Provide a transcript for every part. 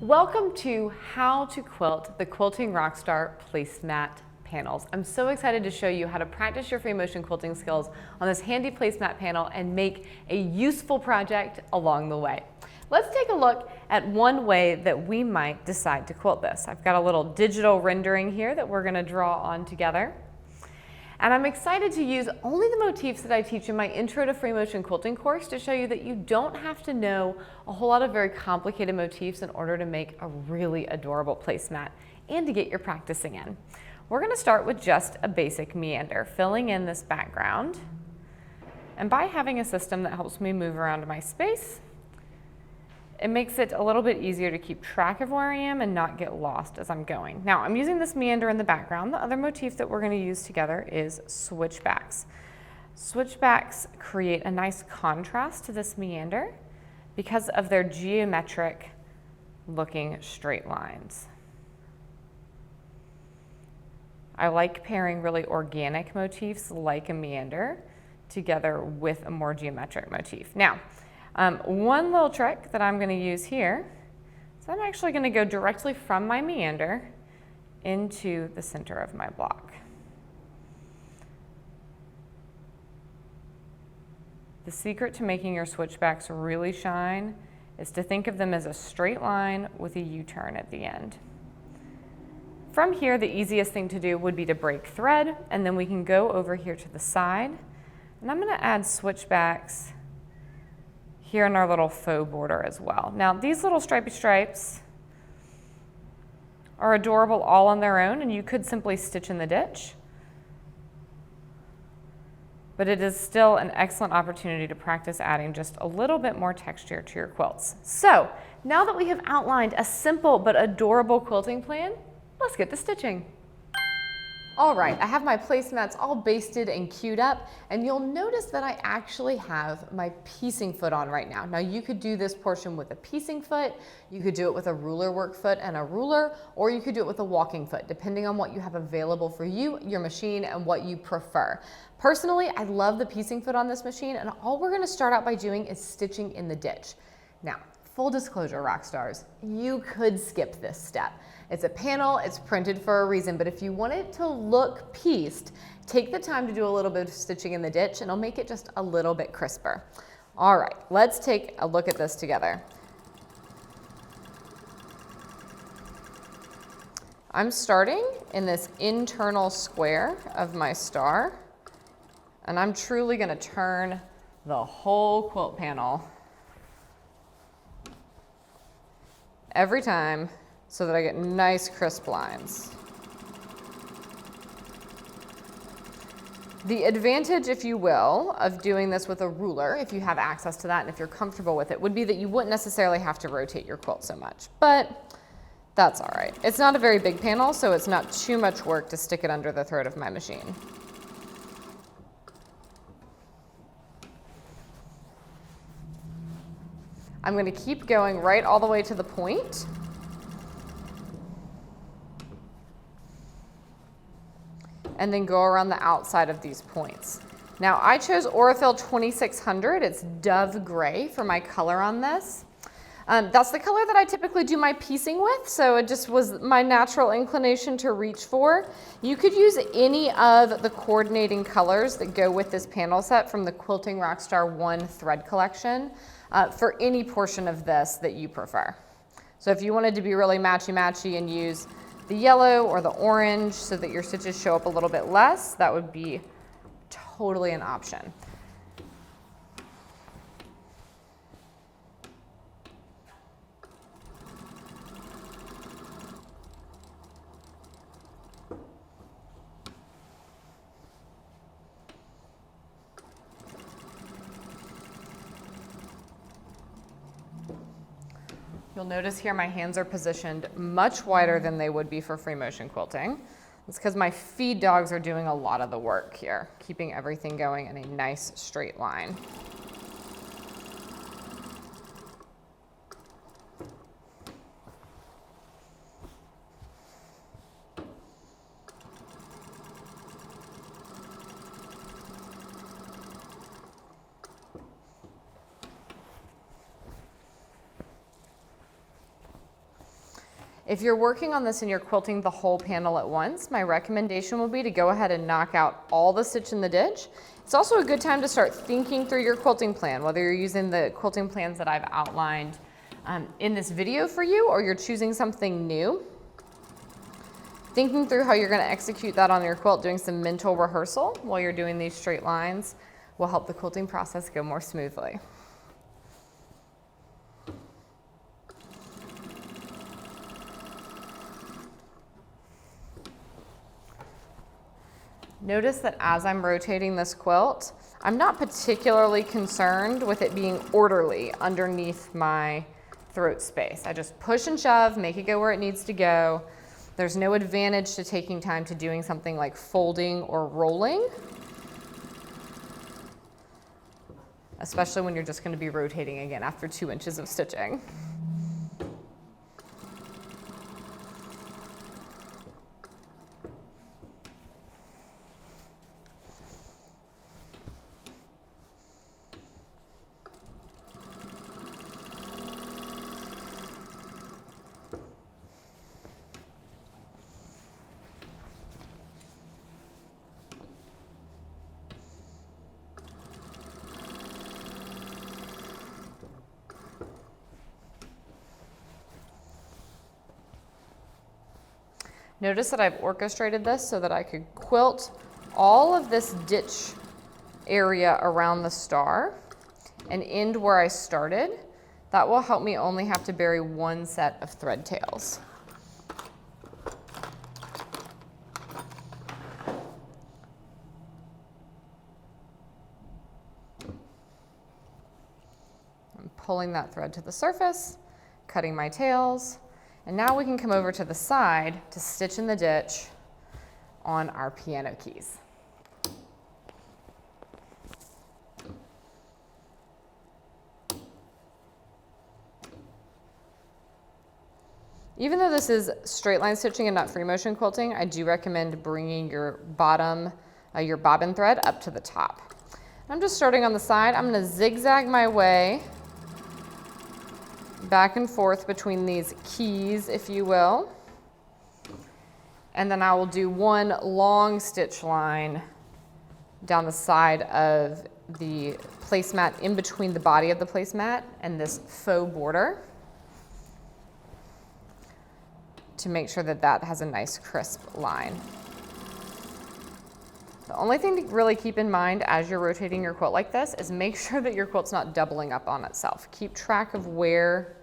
Welcome to How to Quilt the Quilting Rockstar Placemat panels. I'm so excited to show you how to practice your free motion quilting skills on this handy placemat panel and make a useful project along the way. Let's take a look at one way that we might decide to quilt this. I've got a little digital rendering here that we're going to draw on together. And I'm excited to use only the motifs that I teach in my Intro to Free Motion Quilting course to show you that you don't have to know a whole lot of very complicated motifs in order to make a really adorable placemat and to get your practicing in. We're going to start with just a basic meander, filling in this background. And by having a system that helps me move around my space, it makes it a little bit easier to keep track of where I am and not get lost as I'm going. Now, I'm using this meander in the background. The other motif that we're going to use together is switchbacks. Switchbacks create a nice contrast to this meander because of their geometric looking straight lines. I like pairing really organic motifs like a meander together with a more geometric motif. Now, one little trick that I'm going to use here is I'm actually going to go directly from my meander into the center of my block. The secret to making your switchbacks really shine is to think of them as a straight line with a U-turn at the end. From here, the easiest thing to do would be to break thread, and then we can go over here to the side, and I'm going to add switchbacks here in our little faux border as well. Now, these little stripy stripes are adorable all on their own, and you could simply stitch in the ditch, but it is still an excellent opportunity to practice adding just a little bit more texture to your quilts. So, now that we have outlined a simple but adorable quilting plan, let's get to stitching. All right, I have my placemats all basted and queued up, and you'll notice that I actually have my piecing foot on right now. Now, you could do this portion with a piecing foot, you could do it with a ruler work foot and a ruler, or you could do it with a walking foot, depending on what you have available for you, your machine, and what you prefer. Personally, I love the piecing foot on this machine, and all we're gonna start out by doing is stitching in the ditch. Now, full disclosure, rock stars, you could skip this step. It's a panel, it's printed for a reason, but if you want it to look pieced, take the time to do a little bit of stitching in the ditch and it'll make it just a little bit crisper. All right, let's take a look at this together. I'm starting in this internal square of my star, and I'm truly gonna turn the whole quilt panel every time so that I get nice crisp lines. The advantage, if you will, of doing this with a ruler, if you have access to that and if you're comfortable with it, would be that you wouldn't necessarily have to rotate your quilt so much, but that's all right. It's not a very big panel, so it's not too much work to stick it under the throat of my machine. I'm going to keep going right all the way to the point. And then go around the outside of these points. Now, I chose Aurifil 2600. It's Dove Gray for my color on this. That's the color that I typically do my piecing with, so it just was my natural inclination to reach for. You could use any of the coordinating colors that go with this panel set from the Quilting Rockstar 1 thread collection for any portion of this that you prefer. So if you wanted to be really matchy-matchy and use the yellow or the orange so that your stitches show up a little bit less, that would be totally an option. You'll notice here my hands are positioned much wider than they would be for free motion quilting. It's because my feed dogs are doing a lot of the work here, keeping everything going in a nice straight line. If you're working on this and you're quilting the whole panel at once, my recommendation will be to go ahead and knock out all the stitch in the ditch. It's also a good time to start thinking through your quilting plan, whether you're using the quilting plans that I've outlined in this video for you, or you're choosing something new. Thinking through how you're going to execute that on your quilt, doing some mental rehearsal while you're doing these straight lines will help the quilting process go more smoothly. Notice that as I'm rotating this quilt, I'm not particularly concerned with it being orderly underneath my throat space. I just push and shove, make it go where it needs to go. There's no advantage to taking time to doing something like folding or rolling, especially when you're just going to be rotating again after 2 inches of stitching. Notice that I've orchestrated this so that I could quilt all of this ditch area around the star and end where I started. That will help me only have to bury one set of thread tails. I'm pulling that thread to the surface, cutting my tails. And now we can come over to the side to stitch in the ditch on our piano keys. Even though this is straight line stitching and not free motion quilting, I do recommend bringing your bottom, your bobbin thread up to the top. I'm just starting on the side. I'm going to zigzag my way back and forth between these keys, if you will. And then I will do one long stitch line down the side of the placemat in between the body of the placemat and this faux border to make sure that that has a nice crisp line. The only thing to really keep in mind as you're rotating your quilt like this is make sure that your quilt's not doubling up on itself. Keep track of where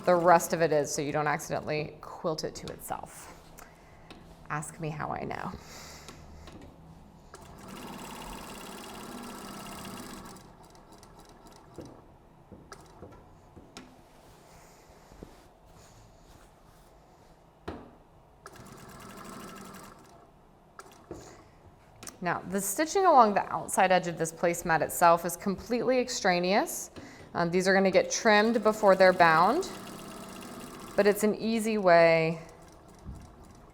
the rest of it is so you don't accidentally quilt it to itself. Ask me how I know. Now, the stitching along the outside edge of this placemat itself is completely extraneous. These are going to get trimmed before they're bound, but it's an easy way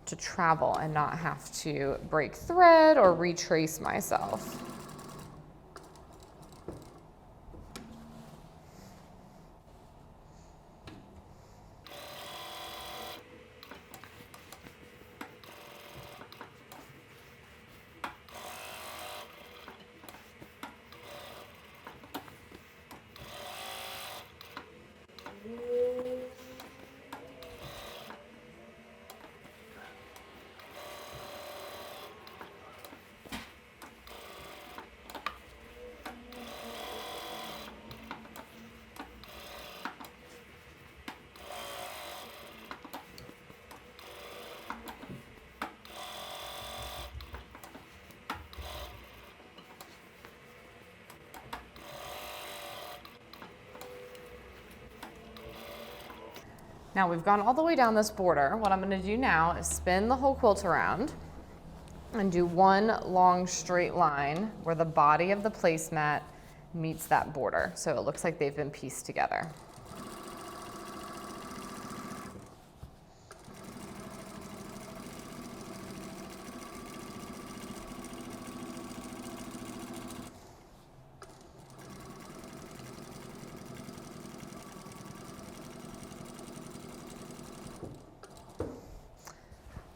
to travel and not have to break thread or retrace myself. Now we've gone all the way down this border. What I'm going to do now is spin the whole quilt around and do one long straight line where the body of the placemat meets that border. So it looks like they've been pieced together.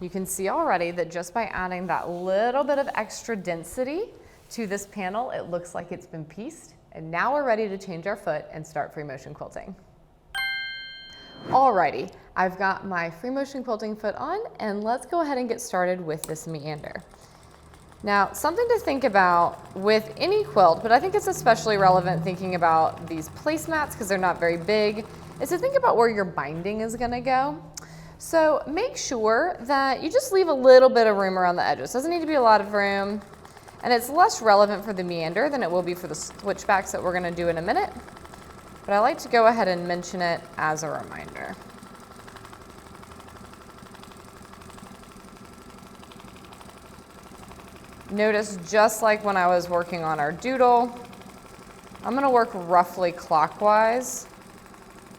you can see already that just by adding that little bit of extra density to this panel, it looks like it's been pieced. And now we're ready to change our foot and start free motion quilting. Alrighty, I've got my free motion quilting foot on, and let's go ahead and get started with this meander. Now, something to think about with any quilt, but I think it's especially relevant thinking about these placemats because they're not very big, is to think about where your binding is gonna go. So make sure that you just leave a little bit of room around the edges. Doesn't need to be a lot of room, and it's less relevant for the meander than it will be for the switchbacks that we're gonna do in a minute. But I like to go ahead and mention it as a reminder. Notice, just like when I was working on our doodle, I'm gonna work roughly clockwise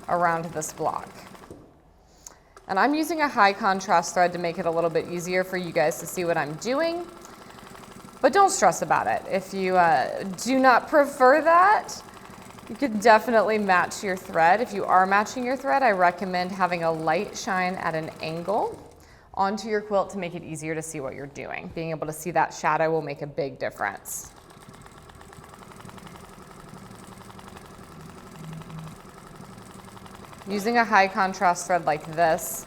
around this block. And I'm using a high contrast thread to make it a little bit easier for you guys to see what I'm doing. But don't stress about it. If you do not prefer that, you could definitely match your thread. If you are matching your thread, I recommend having a light shine at an angle onto your quilt to make it easier to see what you're doing. Being able to see that shadow will make a big difference. Using a high contrast thread like this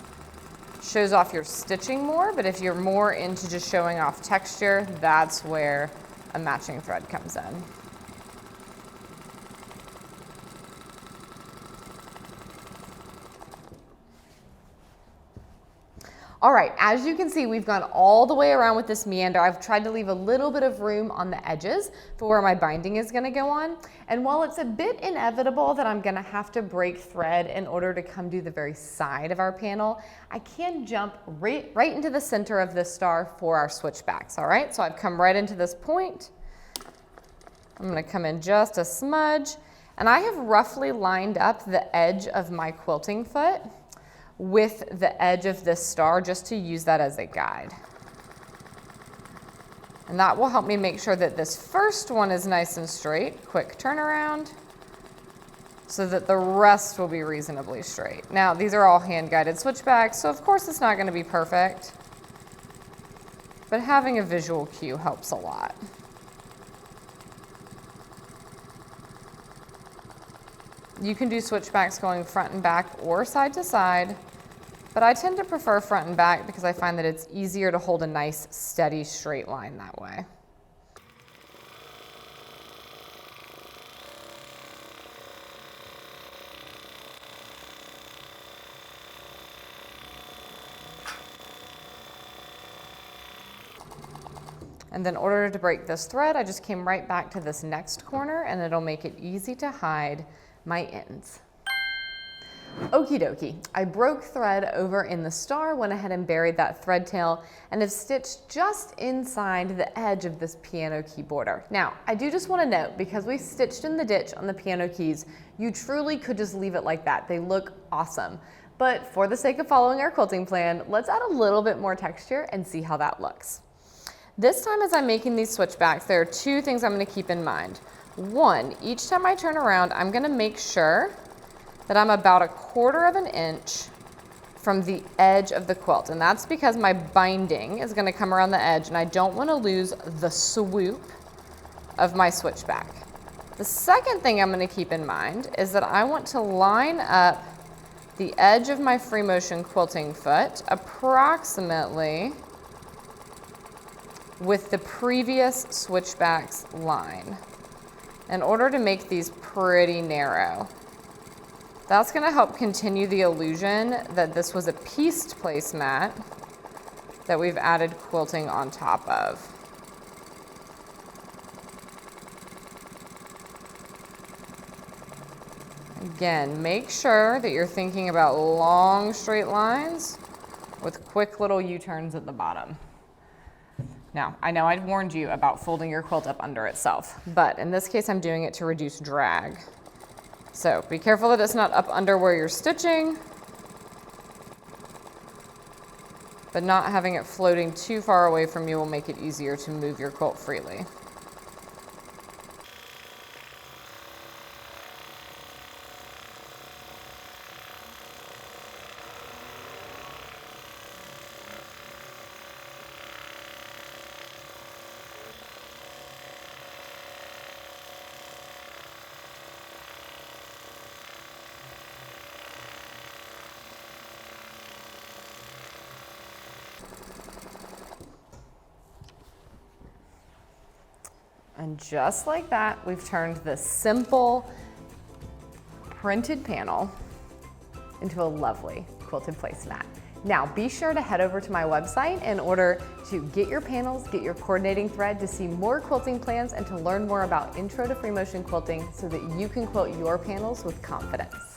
shows off your stitching more, but if you're more into just showing off texture, that's where a matching thread comes in. All right, as you can see, we've gone all the way around with this meander. I've tried to leave a little bit of room on the edges for where my binding is gonna go on. And while it's a bit inevitable that I'm gonna have to break thread in order to come to the very side of our panel, I can jump right into the center of this star for our switchbacks, all right? So I've come right into this point. I'm gonna come in just a smudge, and I have roughly lined up the edge of my quilting foot with the edge of this star just to use that as a guide. And that will help me make sure that this first one is nice and straight, quick turnaround, so that the rest will be reasonably straight. Now, these are all hand-guided switchbacks, so of course it's not gonna be perfect, but having a visual cue helps a lot. You can do switchbacks going front and back or side to side, but I tend to prefer front and back because I find that it's easier to hold a nice, steady, straight line that way. And then in order to break this thread, I just came right back to this next corner, and it'll make it easy to hide my ends. Okie dokie, I broke thread over in the star, went ahead and buried that thread tail, and have stitched just inside the edge of this piano key border. Now, I do just want to note, because we stitched in the ditch on the piano keys, you truly could just leave it like that. They look awesome. But for the sake of following our quilting plan, let's add a little bit more texture and see how that looks. This time as I'm making these switchbacks, there are two things I'm going to keep in mind. One, each time I turn around, I'm going to make sure that I'm about 1/4 of an inch from the edge of the quilt. And that's because my binding is going to come around the edge, and I don't want to lose the swoop of my switchback. The second thing I'm going to keep in mind is that I want to line up the edge of my free motion quilting foot approximately with the previous switchbacks line in order to make these pretty narrow. That's going to help continue the illusion that this was a pieced placemat that we've added quilting on top of. Again, make sure that you're thinking about long straight lines with quick little U-turns at the bottom. Now, I know I'd warned you about folding your quilt up under itself, but in this case I'm doing it to reduce drag. So be careful that it's not up under where you're stitching, but not having it floating too far away from you will make it easier to move your quilt freely. And just like that, we've turned this simple printed panel into a lovely quilted placemat. Now, be sure to head over to my website in order to get your panels, get your coordinating thread, to see more quilting plans, and to learn more about Intro to Free Motion Quilting so that you can quilt your panels with confidence.